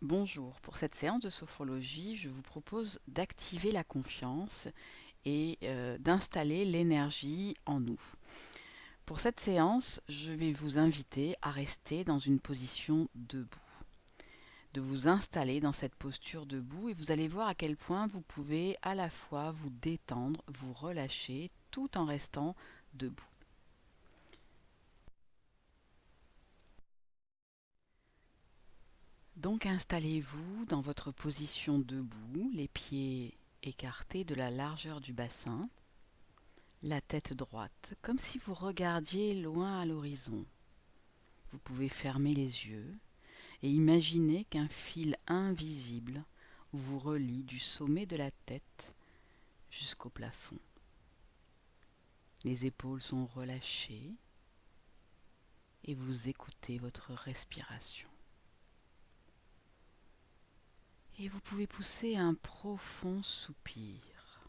Bonjour, pour cette séance de sophrologie, je vous propose d'activer la confiance et d'installer l'énergie en nous. Pour cette séance, je vais vous inviter à rester dans une position debout, de vous installer dans cette posture debout et vous allez voir à quel point vous pouvez à la fois vous détendre, vous relâcher tout en restant debout. Donc installez-vous dans votre position debout, les pieds écartés de la largeur du bassin, la tête droite, comme si vous regardiez loin à l'horizon. Vous pouvez fermer les yeux et imaginer qu'un fil invisible vous relie du sommet de la tête jusqu'au plafond. Les épaules sont relâchées et vous écoutez votre respiration. Et vous pouvez pousser un profond soupir.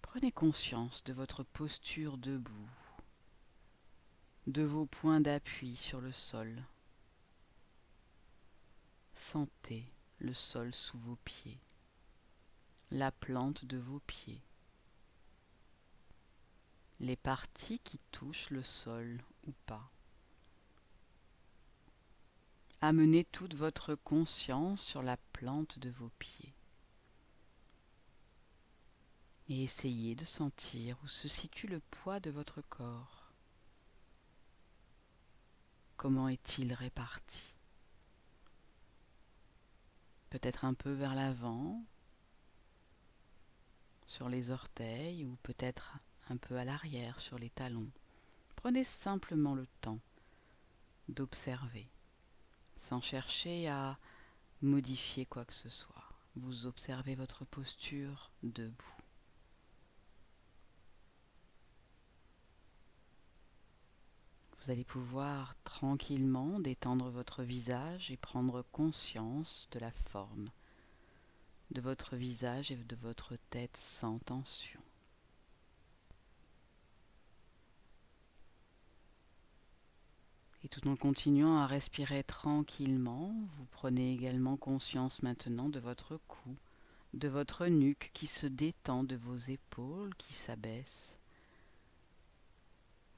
Prenez conscience de votre posture debout, de vos points d'appui sur le sol. Sentez le sol sous vos pieds, la plante de vos pieds, les parties qui touchent le sol ou pas. Amenez toute votre conscience sur la plante de vos pieds et essayez de sentir où se situe le poids de votre corps. Comment est-il réparti? Peut-être un peu vers l'avant, sur les orteils, ou peut-être un peu à l'arrière, sur les talons. Prenez simplement le temps d'observer, sans chercher à modifier quoi que ce soit. Vous observez votre posture debout. Vous allez pouvoir tranquillement détendre votre visage et prendre conscience de la forme de votre visage et de votre tête sans tension. Et tout en continuant à respirer tranquillement, vous prenez également conscience maintenant de votre cou, de votre nuque qui se détend, de vos épaules qui s'abaissent.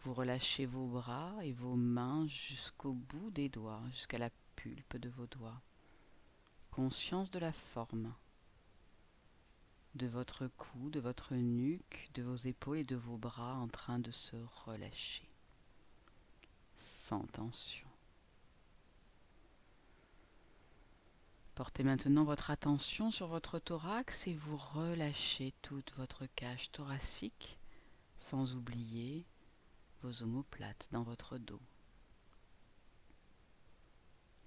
Vous relâchez vos bras et vos mains jusqu'au bout des doigts, jusqu'à la pulpe de vos doigts. Conscience de la forme de votre cou, de votre nuque, de vos épaules et de vos bras en train de se relâcher, sans tension. Portez maintenant votre attention sur votre thorax et vous relâchez toute votre cage thoracique, sans oublier vos omoplates dans votre dos.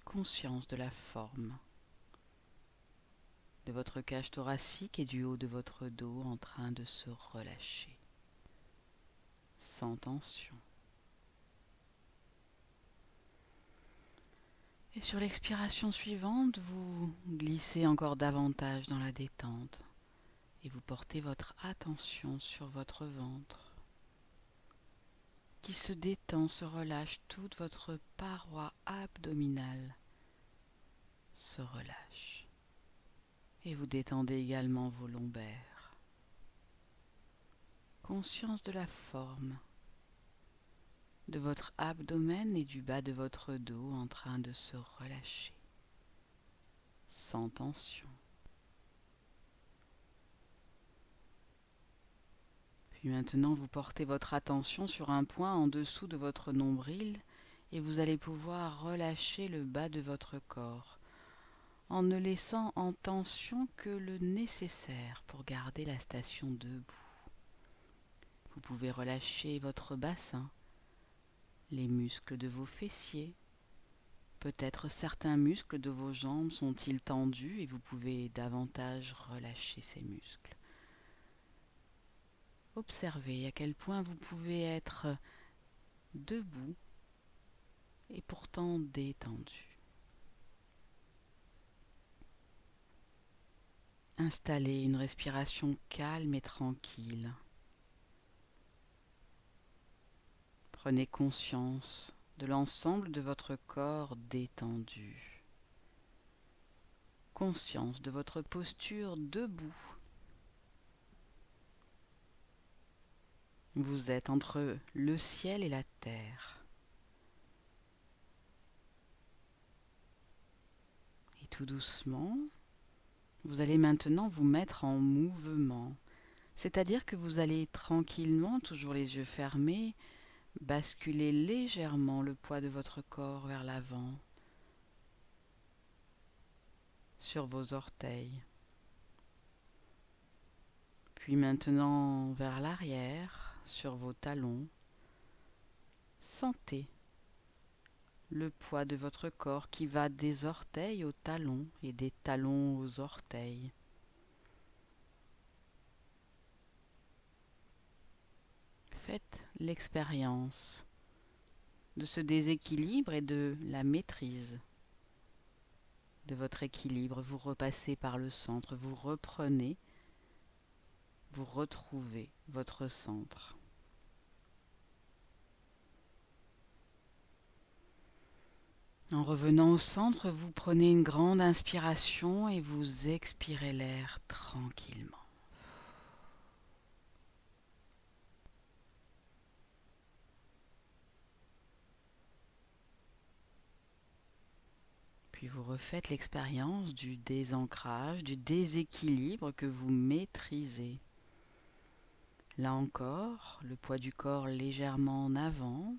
Conscience de la forme de votre cage thoracique et du haut de votre dos en train de se relâcher, sans tension. Et sur l'expiration suivante, vous glissez encore davantage dans la détente et vous portez votre attention sur votre ventre qui se détend, se relâche, toute votre paroi abdominale se relâche. Et vous détendez également vos lombaires. Conscience de la forme de votre abdomen et du bas de votre dos en train de se relâcher, sans tension. Puis maintenant, vous portez votre attention sur un point en dessous de votre nombril et vous allez pouvoir relâcher le bas de votre corps en ne laissant en tension que le nécessaire pour garder la station debout. Vous pouvez relâcher votre bassin, les muscles de vos fessiers. Peut-être certains muscles de vos jambes sont-ils tendus et vous pouvez davantage relâcher ces muscles. Observez à quel point vous pouvez être debout et pourtant détendu. Installez une respiration calme et tranquille. Prenez conscience de l'ensemble de votre corps détendu. Conscience de votre posture debout. Vous êtes entre le ciel et la terre. Et tout doucement, vous allez maintenant vous mettre en mouvement. C'est-à-dire que vous allez tranquillement, toujours les yeux fermés, basculer légèrement le poids de votre corps vers l'avant, sur vos orteils. Puis maintenant vers l'arrière, sur vos talons. Sentez le poids de votre corps qui va des orteils aux talons et des talons aux orteils. Faites l'expérience de ce déséquilibre et de la maîtrise de votre équilibre. Vous repassez par le centre, vous reprenez, vous retrouvez votre centre. En revenant au centre, vous prenez une grande inspiration et vous expirez l'air tranquillement. Puis vous refaites l'expérience du désancrage, du déséquilibre que vous maîtrisez. Là encore, le poids du corps légèrement en avant.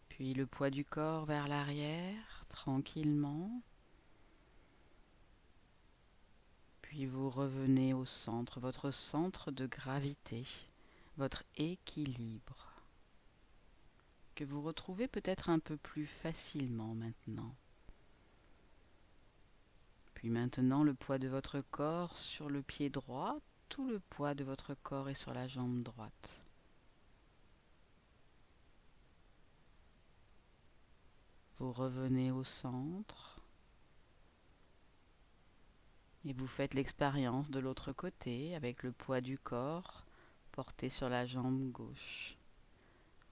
Puis le poids du corps vers l'arrière, tranquillement. Puis vous revenez au centre, votre centre de gravité, votre équilibre, que vous retrouvez peut-être un peu plus facilement maintenant. Puis maintenant le poids de votre corps sur le pied droit, tout le poids de votre corps est sur la jambe droite. Vous revenez au centre et vous faites l'expérience de l'autre côté avec le poids du corps porté sur la jambe gauche,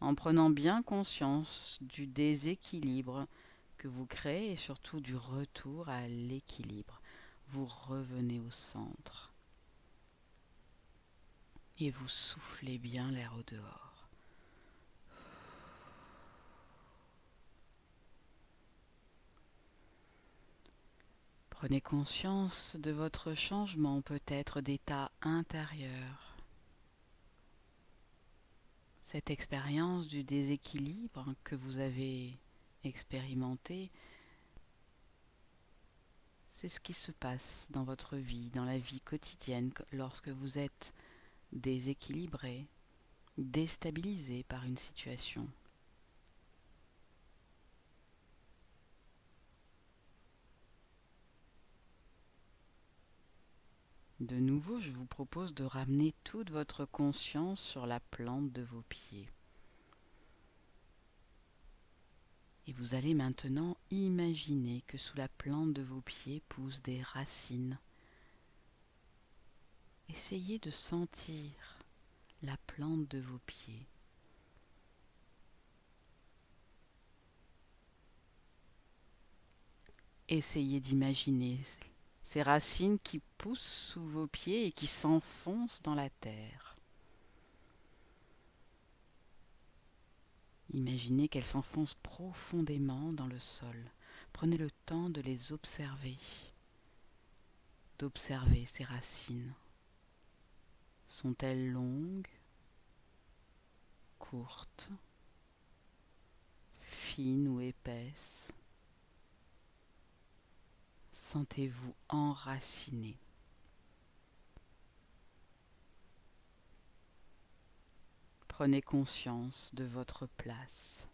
en prenant bien conscience du déséquilibre que vous créez et surtout du retour à l'équilibre. Vous revenez au centre et vous soufflez bien l'air au dehors. Prenez conscience de votre changement peut-être d'état intérieur. Cette expérience du déséquilibre que vous avez expérimenté, c'est ce qui se passe dans votre vie, dans la vie quotidienne, lorsque vous êtes déséquilibré, déstabilisé par une situation. De nouveau, je vous propose de ramener toute votre conscience sur la plante de vos pieds. Et vous allez maintenant imaginer que sous la plante de vos pieds poussent des racines. Essayez de sentir la plante de vos pieds. Essayez d'imaginer ces racines qui poussent sous vos pieds et qui s'enfoncent dans la terre. Imaginez qu'elles s'enfoncent profondément dans le sol. Prenez le temps de les observer, d'observer ces racines. Sont-elles longues, courtes, fines ou épaisses? Sentez-vous enraciné. Prenez conscience de votre place.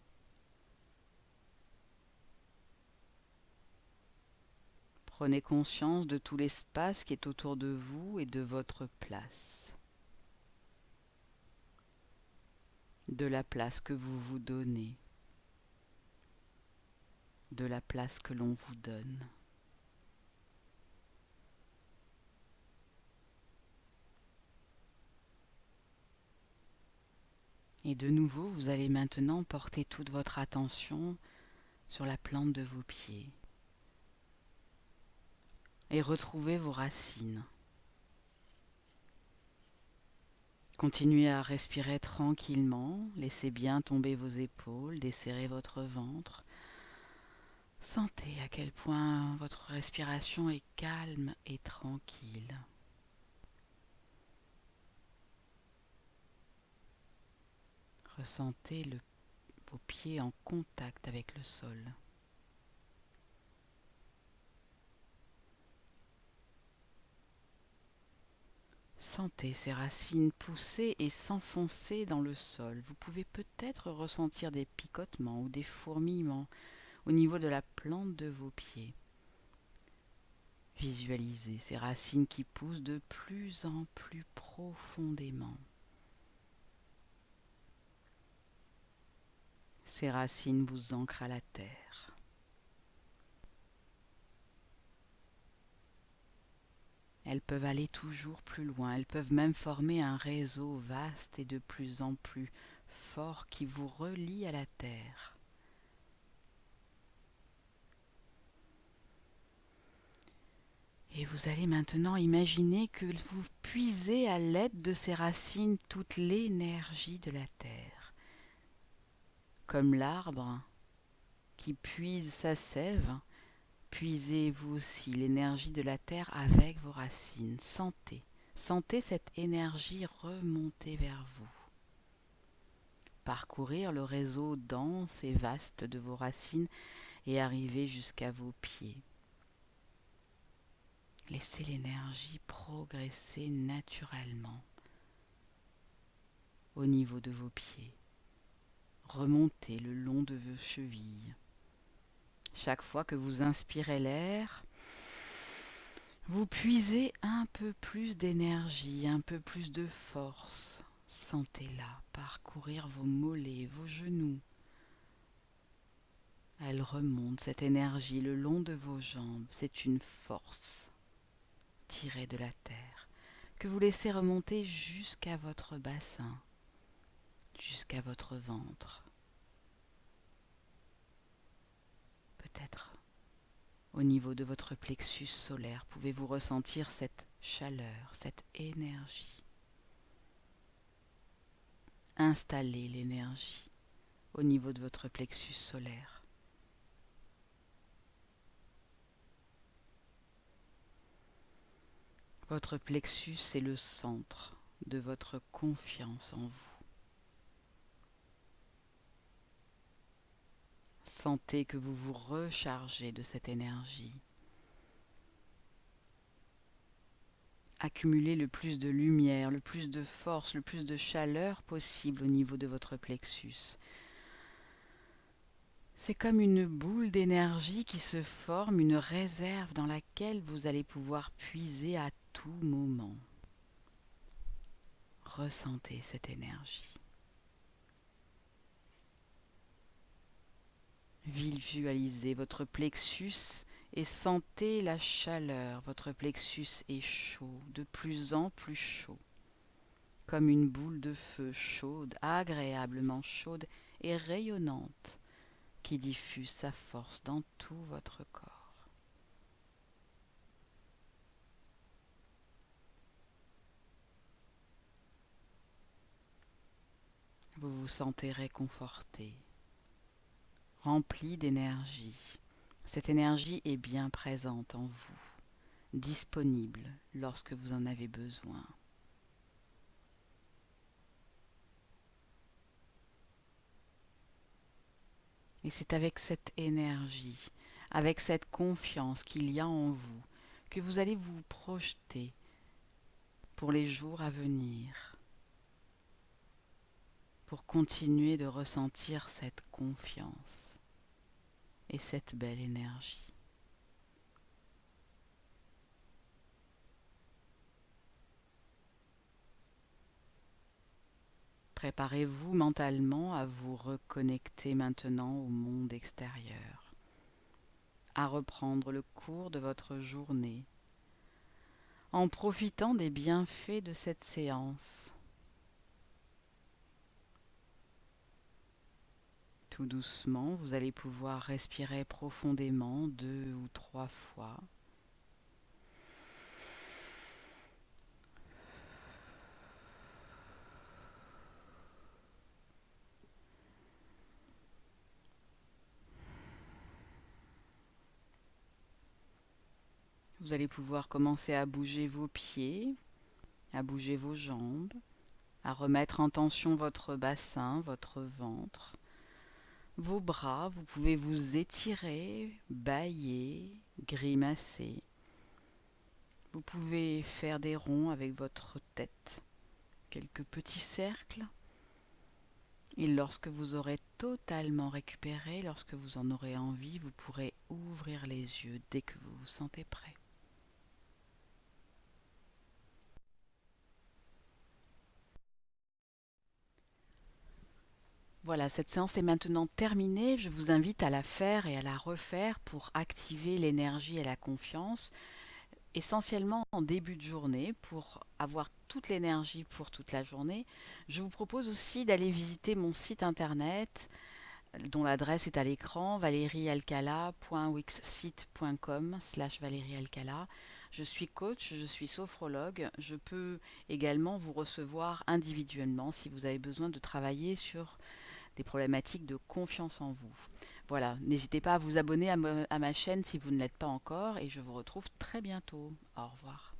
Prenez conscience de tout l'espace qui est autour de vous et de votre place. De la place que vous vous donnez. De la place que l'on vous donne. Et de nouveau, vous allez maintenant porter toute votre attention sur la plante de vos pieds et retrouver vos racines. Continuez à respirer tranquillement, laissez bien tomber vos épaules, desserrez votre ventre. Sentez à quel point votre respiration est calme et tranquille. Ressentez vos pieds en contact avec le sol. Sentez ces racines pousser et s'enfoncer dans le sol. Vous pouvez peut-être ressentir des picotements ou des fourmillements au niveau de la plante de vos pieds. Visualisez ces racines qui poussent de plus en plus profondément. Ces racines vous ancrent à la terre. Elles peuvent aller toujours plus loin, elles peuvent même former un réseau vaste et de plus en plus fort qui vous relie à la terre. Et vous allez maintenant imaginer que vous puisez à l'aide de ces racines toute l'énergie de la terre. Comme l'arbre qui puise sa sève, puisez vous aussi l'énergie de la terre avec vos racines. Sentez cette énergie remonter vers vous. Parcourir le réseau dense et vaste de vos racines et arriver jusqu'à vos pieds. Laissez l'énergie progresser naturellement au niveau de vos pieds. Remontez le long de vos chevilles. Chaque fois que vous inspirez l'air, vous puisez un peu plus d'énergie, un peu plus de force. Sentez-la parcourir vos mollets, vos genoux. Elle remonte, cette énergie, le long de vos jambes. C'est une force tirée de la terre que vous laissez remonter jusqu'à votre bassin, jusqu'à votre ventre. Peut-être au niveau de votre plexus solaire, pouvez-vous ressentir cette chaleur, cette énergie. Installez l'énergie au niveau de votre plexus solaire. Votre plexus est le centre de votre confiance en vous. Sentez que vous vous rechargez de cette énergie. Accumulez le plus de lumière, le plus de force, le plus de chaleur possible au niveau de votre plexus. C'est comme une boule d'énergie qui se forme, une réserve dans laquelle vous allez pouvoir puiser à tout moment. Ressentez cette énergie. Visualisez votre plexus et sentez la chaleur. Votre plexus est chaud, de plus en plus chaud, comme une boule de feu chaude, agréablement chaude et rayonnante, qui diffuse sa force dans tout votre corps. Vous vous sentez réconforté, rempli d'énergie. Cette énergie est bien présente en vous, disponible lorsque vous en avez besoin. Et c'est avec cette énergie, avec cette confiance qu'il y a en vous, que vous allez vous projeter pour les jours à venir, pour continuer de ressentir cette confiance et cette belle énergie. Préparez-vous mentalement à vous reconnecter maintenant au monde extérieur, à reprendre le cours de votre journée, en profitant des bienfaits de cette séance. Tout doucement, vous allez pouvoir respirer profondément 2 ou 3 fois. Vous allez pouvoir commencer à bouger vos pieds, à bouger vos jambes, à remettre en tension votre bassin, votre ventre, vos bras. Vous pouvez vous étirer, bâiller, grimacer. Vous pouvez faire des ronds avec votre tête, quelques petits cercles. Et lorsque vous aurez totalement récupéré, lorsque vous en aurez envie, vous pourrez ouvrir les yeux dès que vous vous sentez prêt. Voilà, cette séance est maintenant terminée. Je vous invite à la faire et à la refaire pour activer l'énergie et la confiance, essentiellement en début de journée, pour avoir toute l'énergie pour toute la journée. Je vous propose aussi d'aller visiter mon site internet, dont l'adresse est à l'écran, valériealcala.wixsite.com/valériealcala. Je suis coach, je suis sophrologue. Je peux également vous recevoir individuellement si vous avez besoin de travailler sur des problématiques de confiance en vous. Voilà, n'hésitez pas à vous abonner à ma chaîne si vous ne l'êtes pas encore et je vous retrouve très bientôt. Au revoir.